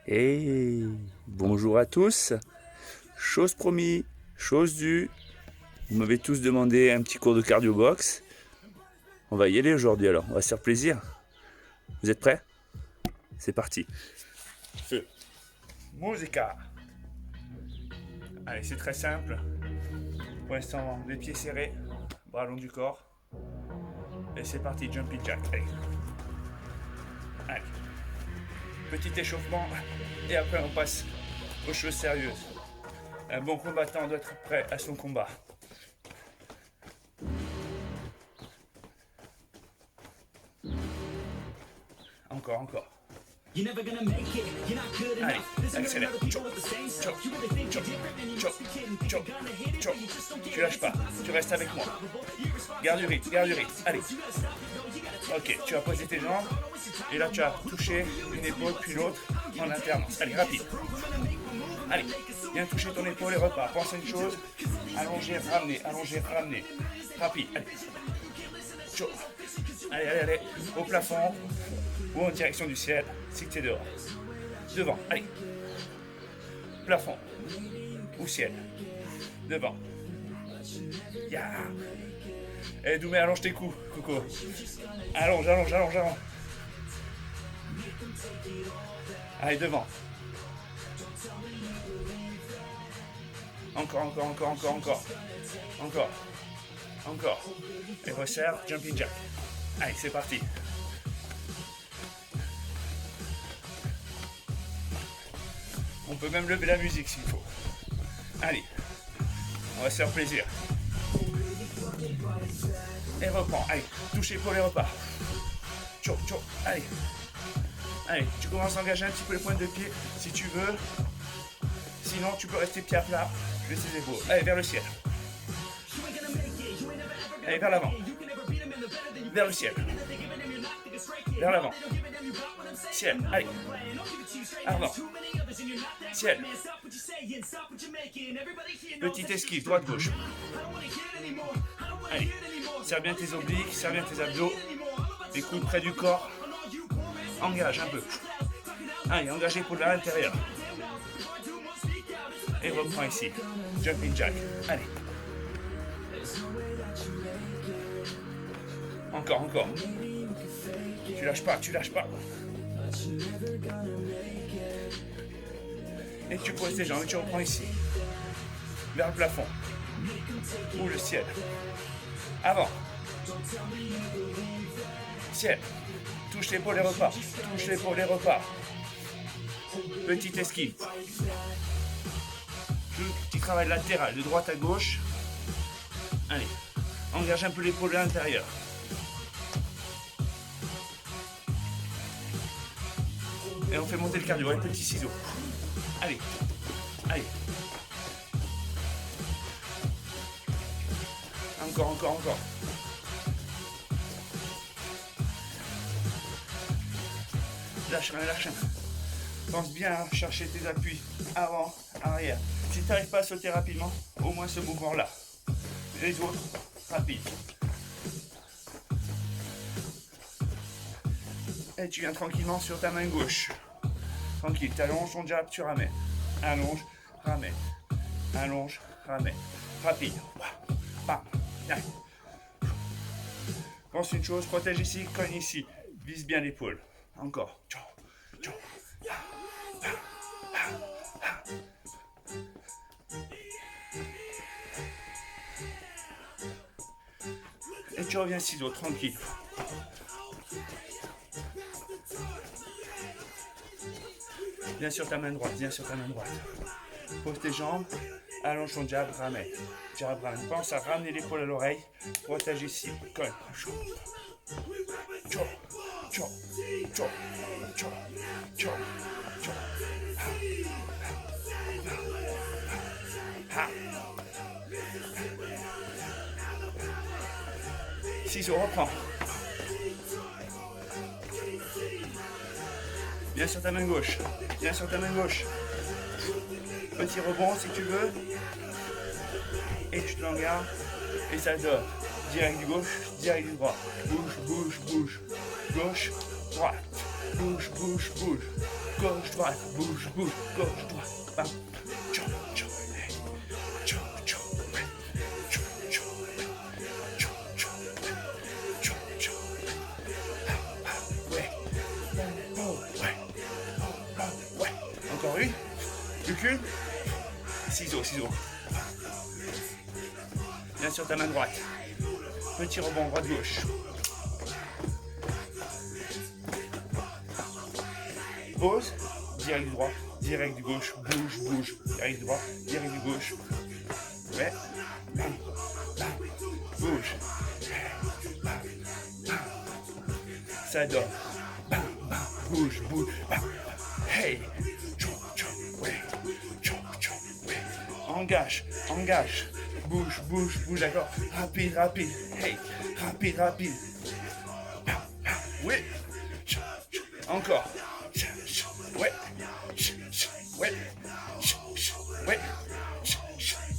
Et bonjour à tous. Chose promis, chose due. Vous m'avez tous demandé un petit cours de cardio box. On va y aller aujourd'hui alors, on va se faire plaisir. Vous êtes prêts? C'est parti. Feu. Musica. Allez, c'est très simple. Pour l'instant, les pieds serrés, bras long du corps. Et c'est parti, jumping jack. Allez. Allez. Petit échauffement et après on passe aux choses sérieuses. Un bon combattant doit être prêt à son combat. Encore. Allez, accélère. Tu lâches pas, tu restes avec moi. Garde du rythme. Allez. Ok, tu as posé tes jambes et là tu as touché une épaule puis l'autre en alternance. Allez, rapide. Allez, viens toucher ton épaule et repars. Pense à une chose, allonger, ramener. Rapide, allez. Chaud. Allez, au plafond ou en direction du ciel si tu es dehors. Devant, allez. Plafond ou ciel. Devant. Yeah. Eh Doumé, allonge tes coups, Coco. Allonge. Allez, devant. Encore. Et resserre, jumping jack. Allez, c'est parti. On peut même lever la musique s'il faut. Allez, on va se faire plaisir. Et reprends. Allez, touche l'épaule et repars. Chaud. Allez, tu commences à engager un petit peu les pointes de pied si tu veux. Sinon, tu peux rester pied à plat. Laisse tes épaules. Allez, vers le ciel. Allez, vers l'avant. Vers le ciel. Vers l'avant. Ciel. Allez. Avant. Ciel. Petite esquive, droite-gauche. Allez. Serre bien tes obliques, serre bien tes abdos. Les coudes près du corps. Engage un peu. Allez, engage l'épaule vers l'intérieur. Et reprends ici. Jumping jack. Allez. Encore. Tu lâches pas. Et tu poses tes jambes et tu reprends ici. Vers le plafond. Ou le ciel. Avant. Ciel. Touche l'épaule et repars. Petite esquive. Petit travail latéral de droite à gauche. Allez. Engage un peu l'épaule à l'intérieur. Et on fait monter le cardio avec petit ciseau. Allez. Encore. Lâche rien. Pense bien à chercher tes appuis avant, arrière. Si tu n'arrives pas à sauter rapidement, au moins ce mouvement-là. Les autres, rapide. Et tu viens tranquillement sur ta main gauche. Tranquille, tu allonges ton jab, tu ramènes. Allonge, ramène. Rapide. Bam. Pense une chose, protège ici, cogne ici. Vise bien l'épaule. Encore. Et tu reviens ciseaux, tranquille. Viens sur ta main droite. Pose tes jambes, allonge ton jab, ramène. Pense à ramener l'épaule à l'oreille, protège ici, colle. Ciseaux, reprends. Viens sur ta main gauche. Petit rebond si tu veux. Et tu te l'engardes. Et ça donne direct du gauche, direct du droit. Bouge. Gauche, droite. bouge, bouge, bouge. Gauche, droite, bouge, bouge, gauche, droite. Bam. Tchou, tchou, hey. Tchou, tchou, ouais. Tchou, tchou, ouais. Tchou, tchou, ouais. Tchou, tchou. Ah, ah, ouais. Oh, ouais. Oh, oh, ouais. Encore une. Plus qu'une. Ciseaux, ciseaux. Bien sur ta main droite. Petit rebond droite-gauche. Pause. Direct du droit. Direct du gauche. Bouge, bouge. Direct du droit. Direct du gauche. Ouais. Bam, bam. Bouge. Bam, bam. Ça donne. Bam, bam. Bouge, bouge. Bam. Hey. Tchou, tchou. Ouais. Tchou, tchou. Ouais. Engage. Engage. Bouge, bouge, bouge, d'accord. Rapide, rapide. Hey, rapide, rapide. Oui. Encore. Ouais. Ouais. Ouais.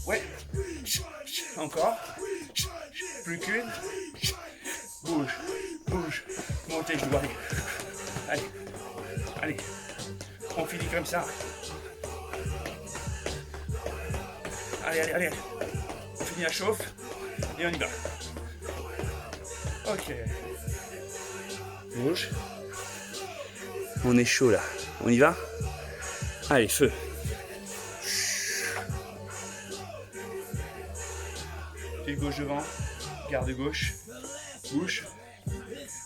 Ouais. Encore. Plus qu'une. Bouge, bouge. Montez, je dois aller. Allez. Allez. On finit comme ça. Allez, allez, allez. On finit la chauffe et on y va. Ok. Bouge. On est chaud là. On y va? Allez, feu. Pied gauche devant. Garde gauche. Bouge.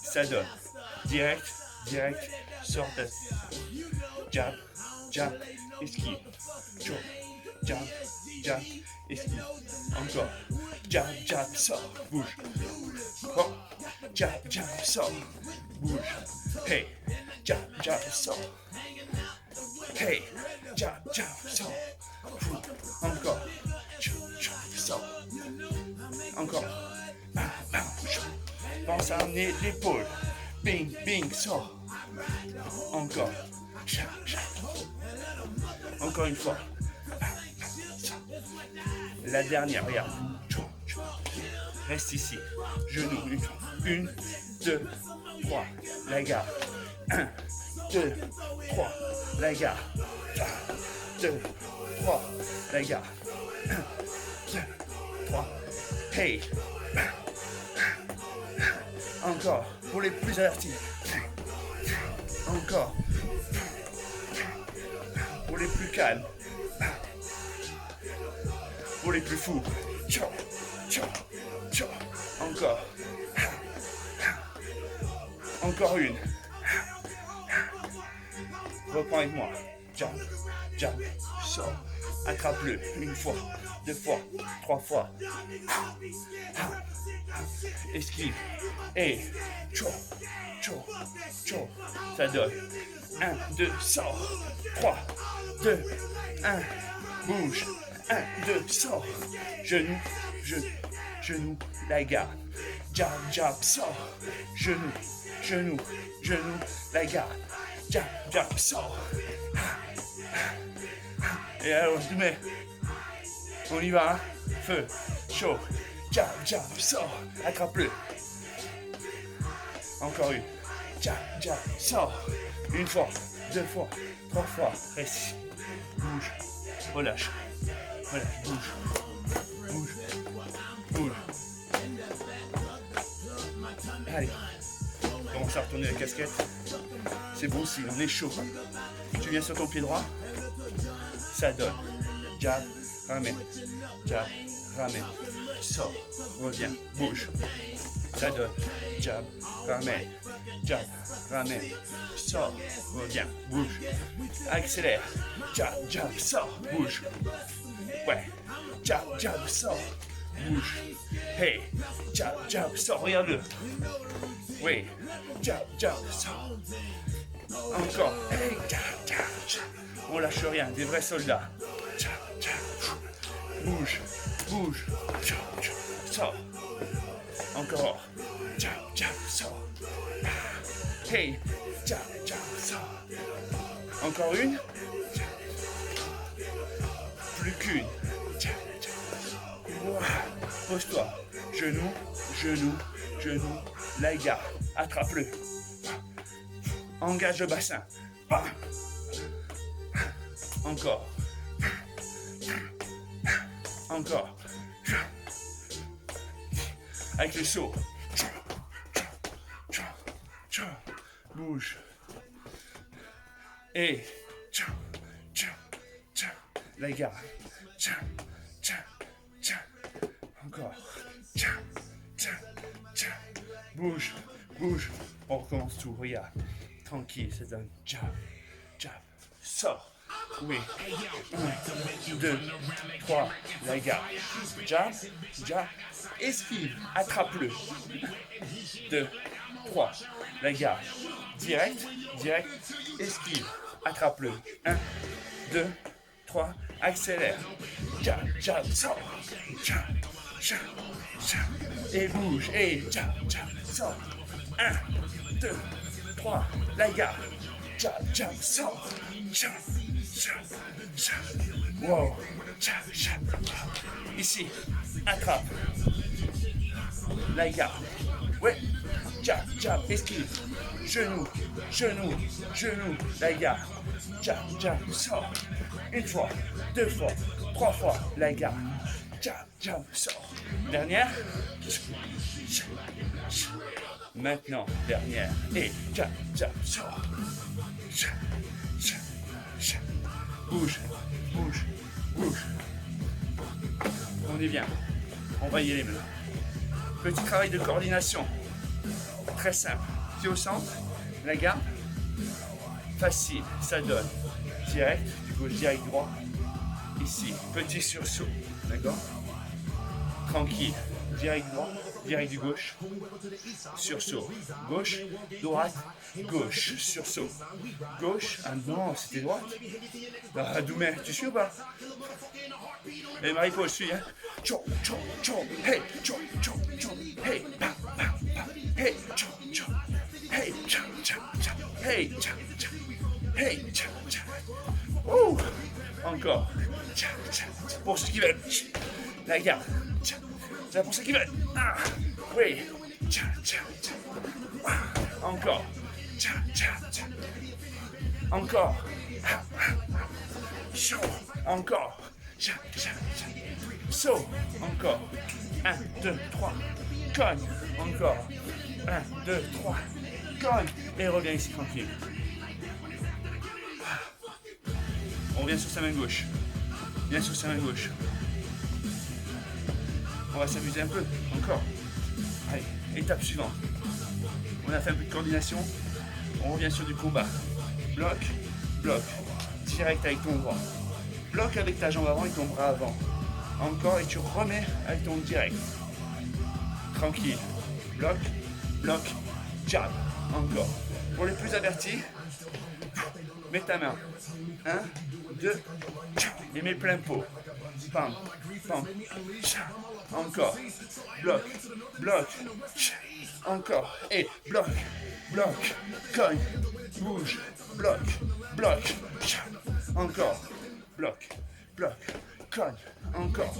Ça donne. Direct, direct. Sort tête. Jab, jab. Esquive. Chaud. Jab, jab. Esquive. Encore. Jab, jab, sort. Bouge. Hop. Jab, jab, sort. Bouge. Hey. Jab, jab, sort. Hey. Jab, jab, sort. Encore. Jab, jab, sort. Encore. Bam, bam. Pense à amener l'épaule. Bing, bing, sort. Encore. Jab, jab. Encore une fois. La dernière, regarde. Reste ici. Genoux. Une, deux, trois. La garde. 1, 2, 3. La garde. 1, 2, 3. La garde. 1, 2, 3. Hey. Encore. Pour les plus avertis. Encore. Pour les plus calmes. Pour les plus fous. Ciao, ciao, ciao. Encore. Encore une. Reprends avec moi. Jump, jump, sors. Attrape-le. Une fois, deux fois, trois fois. Esquive. Et ciao, ciao, ciao. Ça donne. 1, 2, sors. 3, 2, 1. Bouge. 1, 2, sors. Genou, genou, genou, la garde. Jab, jab, sors. Genou, genou, genou, la garde. Jab, jab, sors. Et alors, je te mets. On y va, hein? Feu, chaud. Jab, jab, sors. Attrape-le. Encore une. Jab, jab, sors. Une fois, deux fois, trois fois. Reste. Bouge. Relâche. Voilà, bouge, bouge, bouge. Allez, commence à retourner la casquette. C'est bon aussi, on est chaud. Tu viens sur ton pied droit, ça donne. Jab, ramène, jab, ramène. Sors, reviens, bouge. Ça donne. Jab, ramène, jab, ramène. Sors, reviens, bouge. Accélère. Jab, jab, sors, bouge. Ouais, jab, jab, sors, bouge. Hey, jab, jab, sors, regarde-le. Oui, jab, jab, sors. Encore, hey, jab, jab, jab. On lâche rien, des vrais soldats. Jab, jab, bouge, bouge, jab, jab, sors. Encore, jab, jab, sors. Hey, jab, jab, sors. Encore une. Plus qu'une. Pose-toi. Genou, genou, genou. La garde. Attrape-le. Engage le bassin. Encore. Encore. Avec le saut. Bouge. Et la garde. Encore. Bouge, bouge. On recommence tout, regarde. Tranquille, c'est un jab, jab. Sors. Oui. 1, 2, 3. La garde. Jab, jab. Esquive. Attrape-le. 2, 3. La garde. Direct, direct. Esquive. Attrape-le. 1, 2, 3. Accélère. Jab, jab. Sors. Jab, jab, jab. Et bouge. Et jab, jab. Sors. 1, 2, 3. La garde. Jab, jab. Sors. Jab, jab, jab. Wow. Jab, jab. Ici. Attrape. La garde. Ouais. Jab, jab. Esquive. Genou, genou, genou. La garde. Jab, jab. Sors. Une fois. 2 fois. 3 fois. La garde. Jab, jab. Sors. Dernière. Maintenant, dernière. Et jab, jab. Sors. Jab, jab, jab. Bouge, bouge, bouge. On est bien. On va y aller maintenant. Petit travail de coordination. Très simple. Pied au centre, la garde. Facile, ça donne. Direct, du gauche, direct, droit. Ici, petit sursaut. D'accord? Tranquille. Direct droit, direct du gauche. Sursaut. Gauche, droite, gauche. Sursaut. Gauche. Ah non, c'était droite. Ah, Doumé, tu suis ou pas? Et Marie-Paul, suis, hein? Tchou, tchou, tchou. Hey, tchou, tchou, tchou. Hey, pa, pa, pa. Hey, tchou, tchou. Hey, tchou, tchou, tchou. Hey, tchou, tchou. Hey, tchou, tchou. Ouh. Encore. Tchou, tchou. Pour ceux qui veulent. La garde. Tchou. C'est pour ceux qui veulent. Ah, oui. Tchou, tchou, tchou. Encore. Tchou, tchou, tchou. Encore. Chaud. Encore. Tchou, tchou, tchou. Saut. Encore. 1, 2, 3. Cogne. Encore. 1, 2, 3. Cogne. Et reviens ici tranquille. On revient sur sa main gauche. Viens sur sa main gauche. On va s'amuser un peu. Encore. Allez, étape suivante. On a fait un peu de coordination. On revient sur du combat. Bloc, bloc. Direct avec ton bras. Bloc avec ta jambe avant et ton bras avant. Encore et tu remets avec ton direct. Tranquille. Bloc, bloc, jab. Encore. Pour les plus avertis, mets ta main. 1, 2, et mets plein pot. Pam, pam, encore. Bloc, bloc, encore. Et bloc, bloc, cogne, bouge, bloc, bloc, encore. Bloc, bloc, cogne, encore.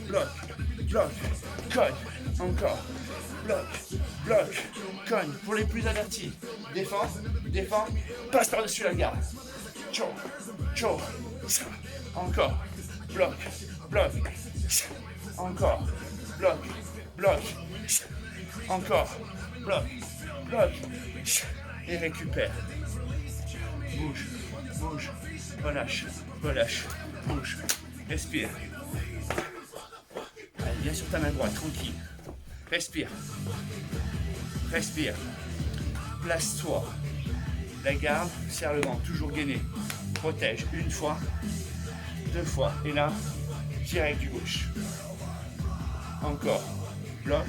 Bloc, bloc, cogne, encore. Bloc, bloc, cogne. Pour les plus avertis, défends, défends, passe par-dessus la garde. Tchou, tchou, encore. Bloc, bloc, encore. Bloc, bloc, encore. Bloc, bloc, et récupère. Bouge, bouge, relâche, relâche, bouge, respire. Allez, viens sur ta main droite, tranquille. Respire. Respire. Place-toi. La garde, serre le ventre, toujours gainé. Protège. 1 fois, 2 fois. Et là, direct du gauche. Encore. Bloc.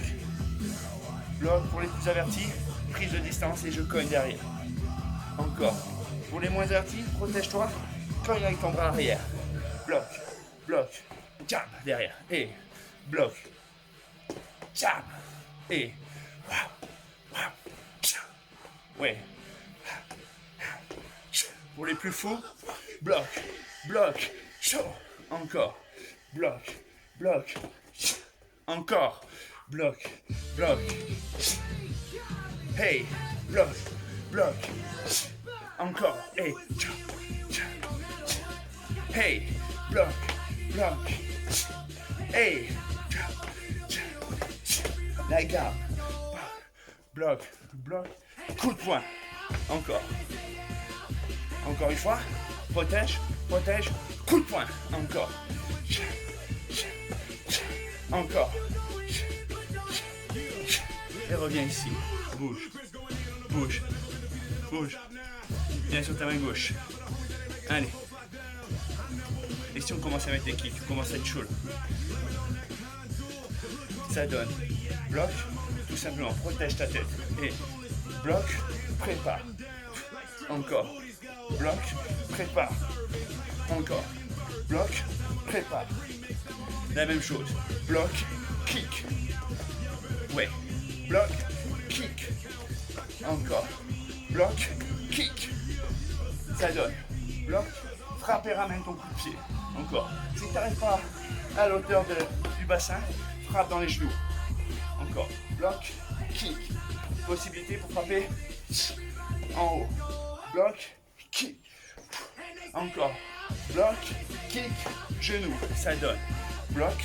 Bloc pour les plus avertis. Prise de distance et je cogne derrière. Encore. Pour les moins avertis, protège-toi. Cogne avec ton bras arrière. Bloc. Bloc. Jab derrière. Et bloc. Jab. Et. Ouais. Pour les plus fous, bloc, bloc, chaud. Encore. Bloc, bloc, encore. Bloc, bloc. Hey, bloc, bloc. Encore. Hey. Hey. Bloc. Bloc. Hey. La garde. Bloc. Bloc. Coup de poing. Encore. Encore une fois. Protège. Protège. Coup de poing. Encore. Encore. Et reviens ici. Bouge. Bouge. Bouge. Viens sur ta main gauche. Allez. Et si on commence à mettre des kicks, on commence à être chaud. Ça donne. Bloc. Tout simplement. Protège ta tête. Et bloc. Prépare. Encore. Bloc. Prépare. Encore. Bloc. Prépare. La même chose. Bloc. Kick. Ouais. Bloc. Kick. Encore. Bloc. Kick. Ça donne. Bloc. Frappe et ramène ton coup de pied. Encore. Si tu n'arrives pas à l'auteur du bassin, frappe dans les genoux. Encore. Bloc. Kick. Possibilité pour frapper en haut. Bloc. Kick. Encore. Bloc. Kick. Genou. Ça donne. Bloc.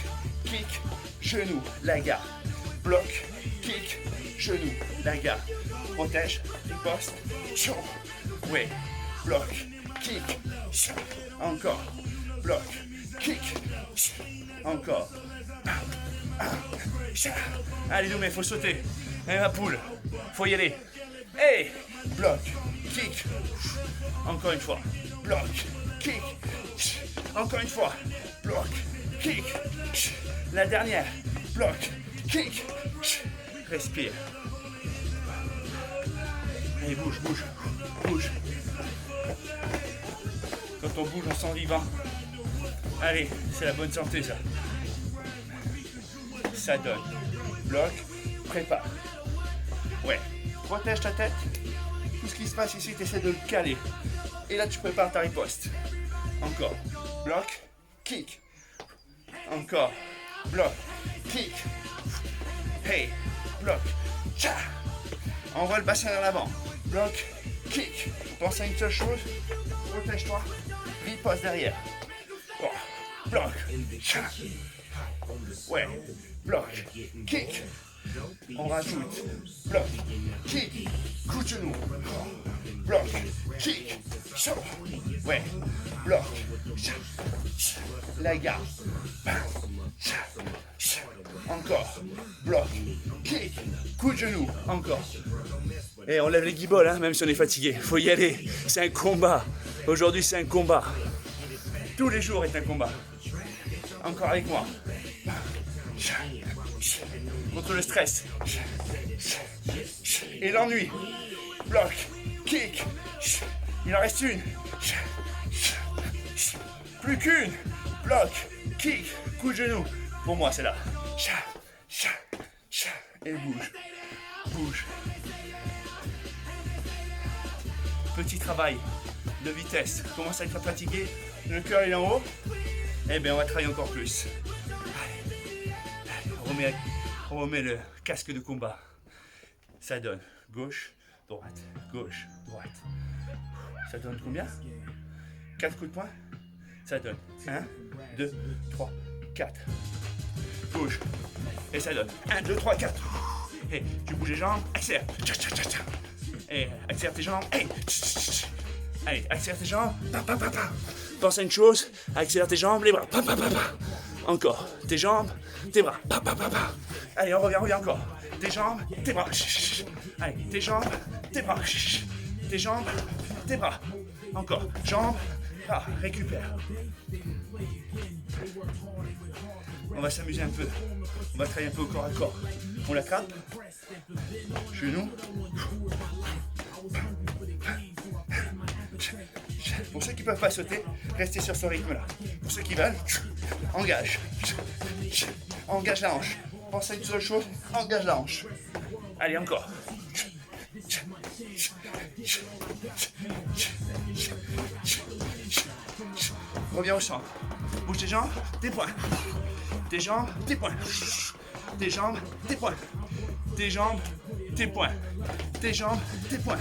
Kick. Genou. La garde. Bloc. Kick. Genou. La garde. Protège. Riposte. Chaud. Ouais. Bloc. Kick. Encore. Bloc. Kick. Encore. Allez, Doumé, faut sauter. Et ma poule. Faut y aller. Hey. Bloc. Kick. Encore une fois. Bloc. Kick. Encore une fois. Bloc. Kick. La dernière. Bloc. Kick. Respire. Allez, bouge, bouge. Bouge. Quand on bouge, on sent vivant. Allez, c'est la bonne santé, ça. Ça donne. Bloc. Prépare. Ouais. Protège ta tête. Tout ce qui se passe ici, tu essaies de le caler. Et là, tu prépares ta riposte. Encore. Bloc. Kick. Encore. Bloc. Kick. Hey. Bloc. Tcha. Envoie le bassin vers l'avant. Bloc. Kick. Pense à une seule chose. Protège-toi. Riposte derrière. Oh. Bloc. Tcha. Ouais. Bloc. Kick. On rajoute. Bloc. Kick. Coup de genou. Bloc. Kick. Chaud. Ouais. Bloc. La garde. Encore. Bloc. Kick. Coup de genou. Encore. Et on lève les guibolles, hein, même si on est fatigué. Faut y aller. C'est un combat. Aujourd'hui, c'est un combat. Tous les jours est un combat. Encore avec moi. Contre le stress. Et l'ennui. Bloc. Kick. Il en reste une. Plus qu'une. Bloc. Kick. Coup de genou. Pour moi, c'est là. Et bouge. Bouge. Petit travail de vitesse. Commence à être fatigué. Le cœur est en haut. Eh bien, on va travailler encore plus. Allez, on remet le casque de combat. Ça donne gauche, droite, gauche, droite. Ça donne combien? 4 coups de poing. Ça donne 1, 2, 3, 4. Bouge. Et ça donne 1, 2, 3, 4. Et tu bouges les jambes, accélère. Et accélère tes jambes. Et allez, accélère tes jambes. Pense à une chose, accélère tes jambes, les bras. Encore. Tes jambes, tes bras. Allez, on revient encore. Tes jambes, tes bras. Allez, tes jambes, tes bras. Tes jambes, tes bras. Encore. Jambes, bras. Récupère. On va s'amuser un peu. On va travailler un peu au corps à corps. On l'attrape. Genou. Pour ceux qui ne peuvent pas sauter, restez sur ce rythme-là. Pour ceux qui veulent, engage. Engage la hanche. Pense à une seule chose, engage la hanche. Allez, encore. Reviens au centre. Bouge tes jambes, tes poings. Tes jambes, tes poings. Tes jambes, tes poings. Tes jambes, tes poings. Tes jambes, tes poings.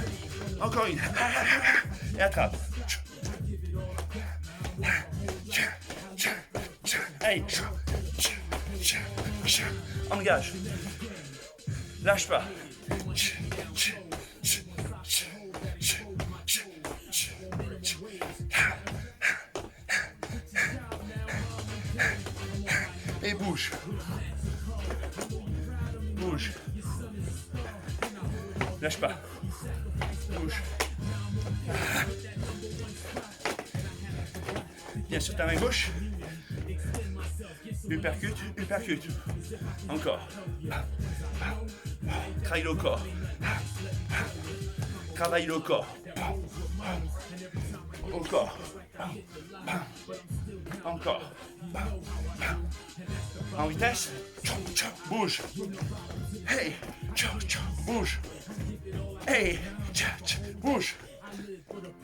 Encore une. Et attrape. Allez. Engage. Lâche pas. Et bouge. Bouge. Lâche pas. Bouge. Bien sur ta main gauche. Uppercut, uppercut. Encore. Travaille le corps. Travaille le corps. Au corps. Encore. En vitesse. Bouge. Hey. Bouge. Hey. Bouge.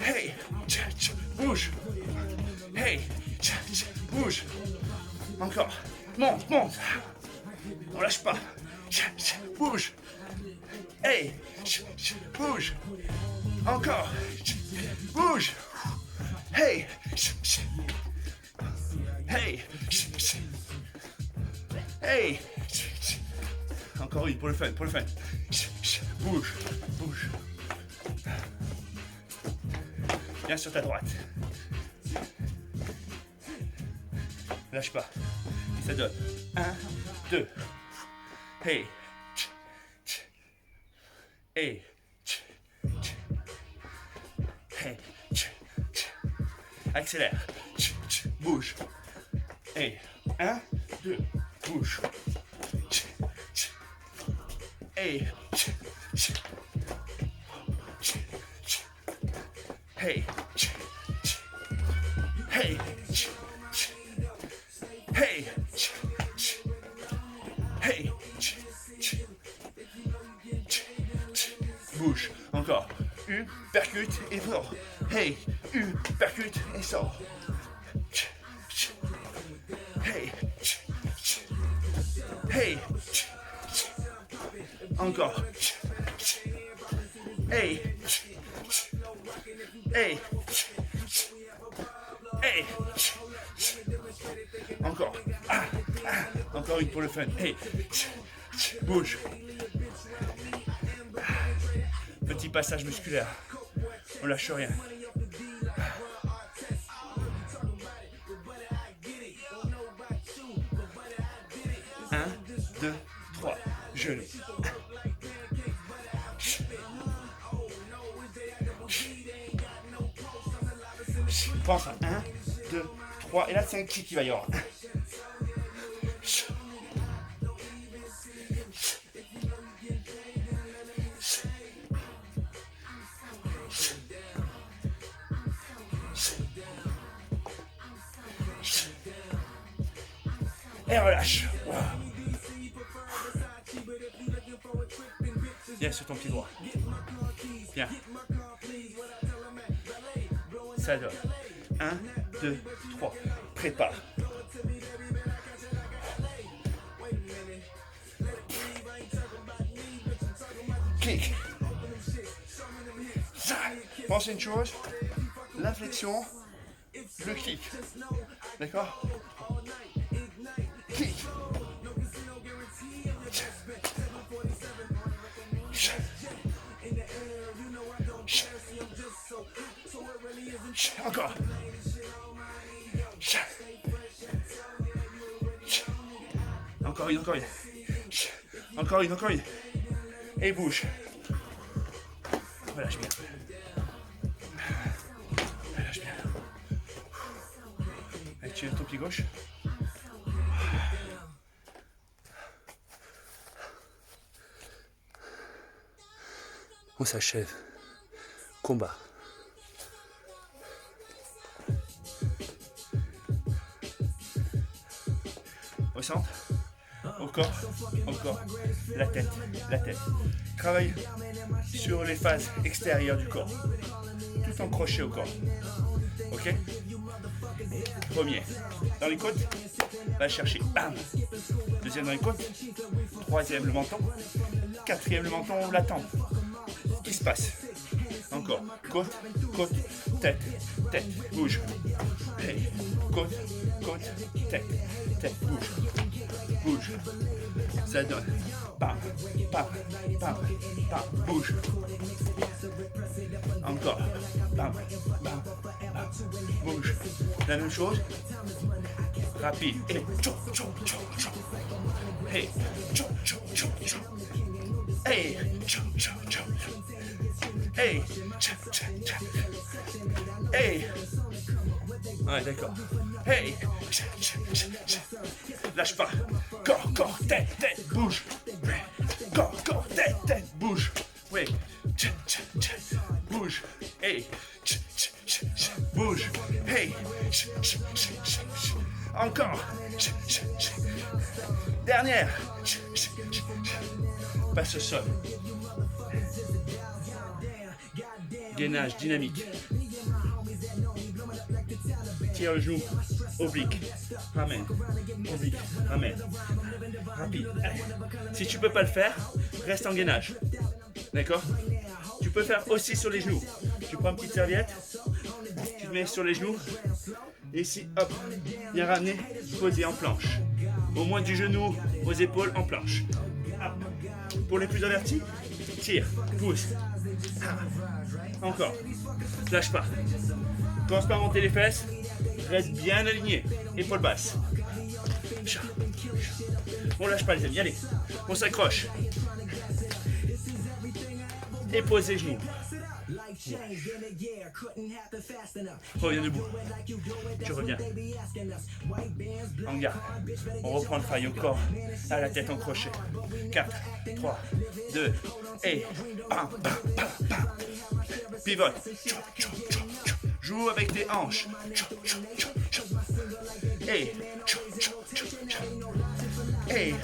Hey. Bouge. Hey. Bouge. Encore. Monte, monte. On lâche pas. Bouge. Hey. Bouge. Encore. Bouge. Hey. Hey. Hey. Encore une pour le fun, pour le fun. Bouge. Bouge. Bien sur ta droite. Lâche pas. Et ça donne 1, 2. Hey. Hey. Hey. Accélère. Bouge. Hey. 1, 2. Bouge. Hey. Hey. Hey. Hey. Hey. Bouge. Encore. Percute et sort. Hey. Percute et sort. Hey. Hey. Encore. Hey. Hey. Hey. Encore. Encore une pour le fun. Hey. Bouge. Petit passage musculaire. On lâche rien. Un, deux, trois. Genoux. Pense à 1, 2, 3. Et là, c'est un kick qui va y avoir. Et relâche. Bien sur ton pied droit. Bien. Ça donne 1, 2, 3. Prépare. Clic. Pense à une chose. L'inflexion, le clic. D'accord? Clic. Encore. Encore une, encore une. Encore une, encore une. Et bouge. Relâche bien. Relâche bien. Allez, tu lèves ton pied gauche. On s'achève. Combat. Au centre, au corps, la tête. Travaille sur les phases extérieures du corps, tout en crochet au corps. Ok? Premier, dans les côtes, va chercher, bam. Deuxième dans les côtes, troisième le menton, quatrième le menton, la tempe. Ce qui se passe. Encore. Côte, côte, tête, tête, bouge. Hey. Côte, côte, tête, tête, bouge. Bouge. Ça donne. Bam, bam, bam, bam, bouge. Encore. Bam, bam, bam, bouge. La même chose. Rapide. Et tchou, tchou, tchou, tchou. Hey, tchou, tchou, tchou, tchou. Hey, tchou, tchou, tchou. Hey, tchou, tchou, tchou. Hey. Ouais, d'accord. Hey, tchou, tchou, tchou, tchou. Lâche pas. Corps, corps, tête, tête, bouge. Corps, corps, tête, tête, bouge. Oui. Tchou, tchou, tchou. Bouge. Hey, tchou, tchou, tchou, tchou. Bouge. Hey, tchou, tchou, tchou, tchou. Encore. Tchou, tchou, tchou. Dernière. Tchou, tchou, tchou, tchou. Passe au sol. Gainage dynamique. Tire le genou. Oblique. Ramène. Oblique. Ramène. Rapide. Allez. Si tu peux pas le faire, reste en gainage. D'accord? Tu peux faire aussi sur les genoux. Tu prends une petite serviette. Tu te mets sur les genoux. Et ici, hop. Bien ramener. Poser en planche. Au moins du genou aux épaules en planche. Hop. Pour les plus avertis, tire. Pousse. Encore. Lâche pas. Commence pas à monter les fesses. Reste bien aligné. Épaules basses. On lâche pas les amis. Allez. On s'accroche. Et pose les genoux. Reviens debout. Tu reviens. En garde. On reprend le faille au corps. À la tête en crochet. 4, 3, 2, et bam, bam, bam, bam. Pivote. Joue avec tes hanches. Et et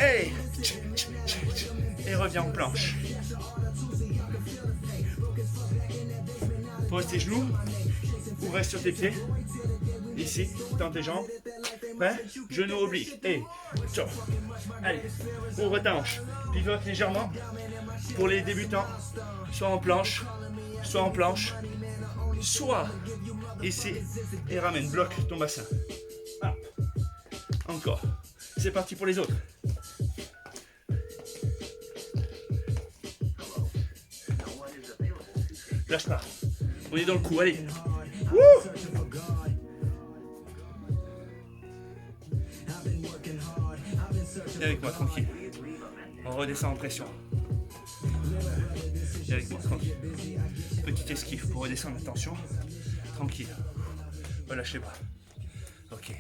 et et reviens en planche. Pose tes genoux ou reste sur tes pieds. Ici, tends tes jambes. Prêt? Genoux obliques. Et ciao. Allez, ouvre ta hanche. Pivote légèrement. Pour les débutants, soit en planche, soit ici et ramène, bloque ton bassin. Ah. Encore. C'est parti pour les autres. Lâche pas. On est dans le coup, allez. Wouh! Viens avec moi, tranquille. On redescend en pression. Viens avec moi, tranquille. Petite esquive pour redescendre la tension. Tranquille. Relâche les bras. Ok.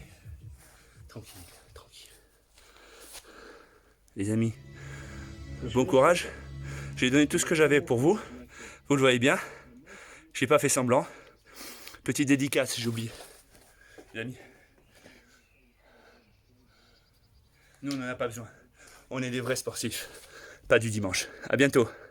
Tranquille, tranquille. Les amis, bon courage. J'ai donné tout ce que j'avais pour vous. Vous le voyez bien. J'ai pas fait semblant. Petite dédicace, j'oublie. Les amis. Nous, on n'en a pas besoin. On est des vrais sportifs. Pas du dimanche. À bientôt.